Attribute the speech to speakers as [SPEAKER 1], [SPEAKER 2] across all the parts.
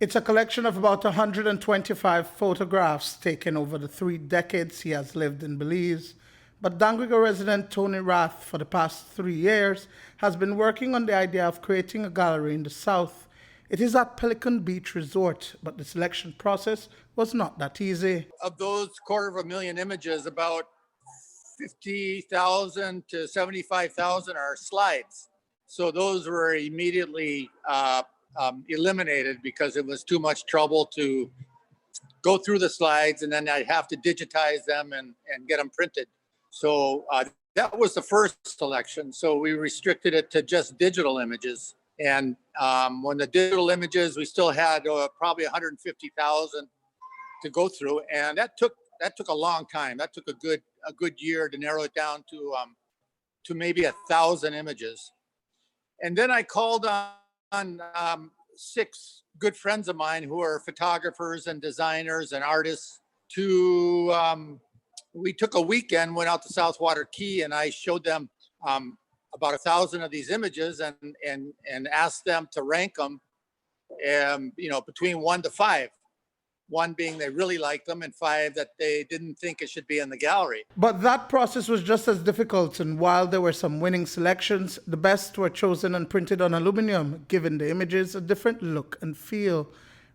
[SPEAKER 1] It's a collection of about 125 photographs taken over the 3 decades he has lived in Belize. But Dangriga resident Tony Rath, for the past 3 years, has been working on the idea of creating a gallery in the south. It is at Pelican Beach Resort, but the selection process was not that easy.
[SPEAKER 2] Of those 250,000 images, about 50,000 to 75,000 are slides. So those were immediately eliminated because it was too much trouble to go through the slides, and then I'd have to digitize them and get them printed. So that was the first selection. So we restricted it to just digital images. And when the digital images, we still had probably 150,000 to go through, and that took a long time. That took a good year to narrow it down to maybe 1,000 images. And then I called on 6 good friends of mine who are photographers and designers and artists to, we took a weekend, went out to Southwater Key, and I showed them about 1,000 of these images and asked them to rank them, between 1 to 5. 1 being they really liked them, and 5 that they didn't think it should be in the gallery.
[SPEAKER 1] But that process was just as difficult, and while there were some winning selections, the best were chosen and printed on aluminum, giving the images a different look and feel.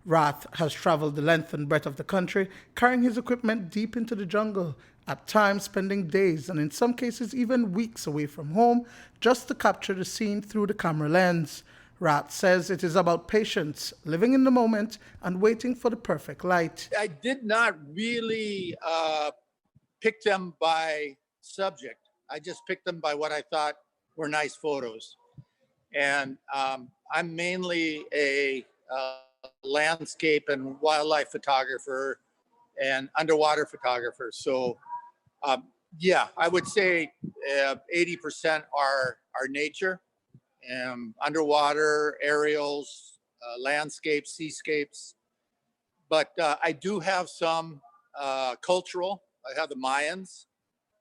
[SPEAKER 1] Rath has traveled the length and breadth of the country, carrying his equipment deep into the jungle, at times spending days and in some cases even weeks away from home, just to capture the scene through the camera lens. Rath says it is about patience, living in the moment, and waiting for the perfect light.
[SPEAKER 2] I did not really pick them by subject. I just picked them by what I thought were nice photos. And I'm mainly a landscape and wildlife photographer and underwater photographer. So yeah, I would say 80% are nature. Underwater, aerials, landscapes, seascapes. But I do have some cultural. I have the Mayans.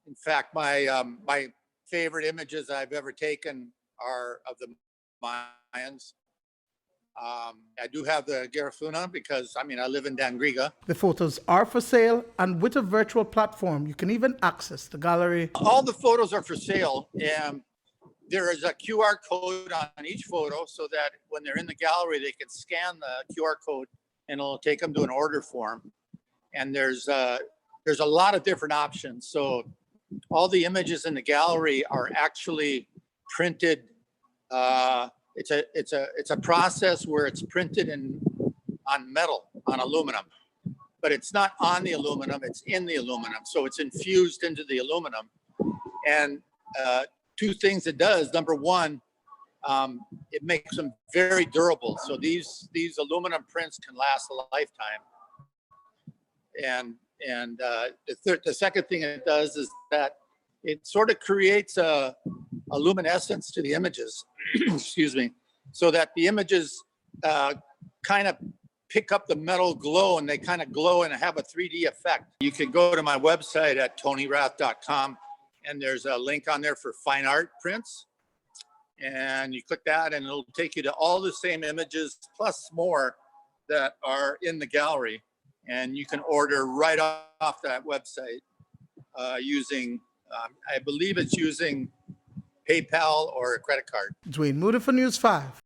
[SPEAKER 2] In fact, my favorite images I've ever taken are of the Mayans. I do have the Garifuna because, I live in Dangriga.
[SPEAKER 1] The photos are for sale, and with a virtual platform, you can even access the gallery.
[SPEAKER 2] All the photos are for sale. And there is a QR code on each photo so that when they're in the gallery, they can scan the QR code and it'll take them to an order form. And there's a lot of different options. So all the images in the gallery are actually printed. It's a process where it's printed on metal, on aluminum, but it's not on the aluminum, it's in the aluminum. So it's infused into the aluminum. And 2 things it does. Number 1, it makes them very durable. So these aluminum prints can last a lifetime. And the second thing it does is that it sort of creates a luminescence to the images, excuse me, so that the images kind of pick up the metal glow, and they kind of glow and have a 3D effect. You can go to my website at tonyrath.com. And there's a link on there for fine art prints. And you click that and it'll take you to all the same images plus more that are in the gallery. And you can order right off that website using, I believe it's using PayPal or a credit card.
[SPEAKER 1] Duane, Moody for News 5.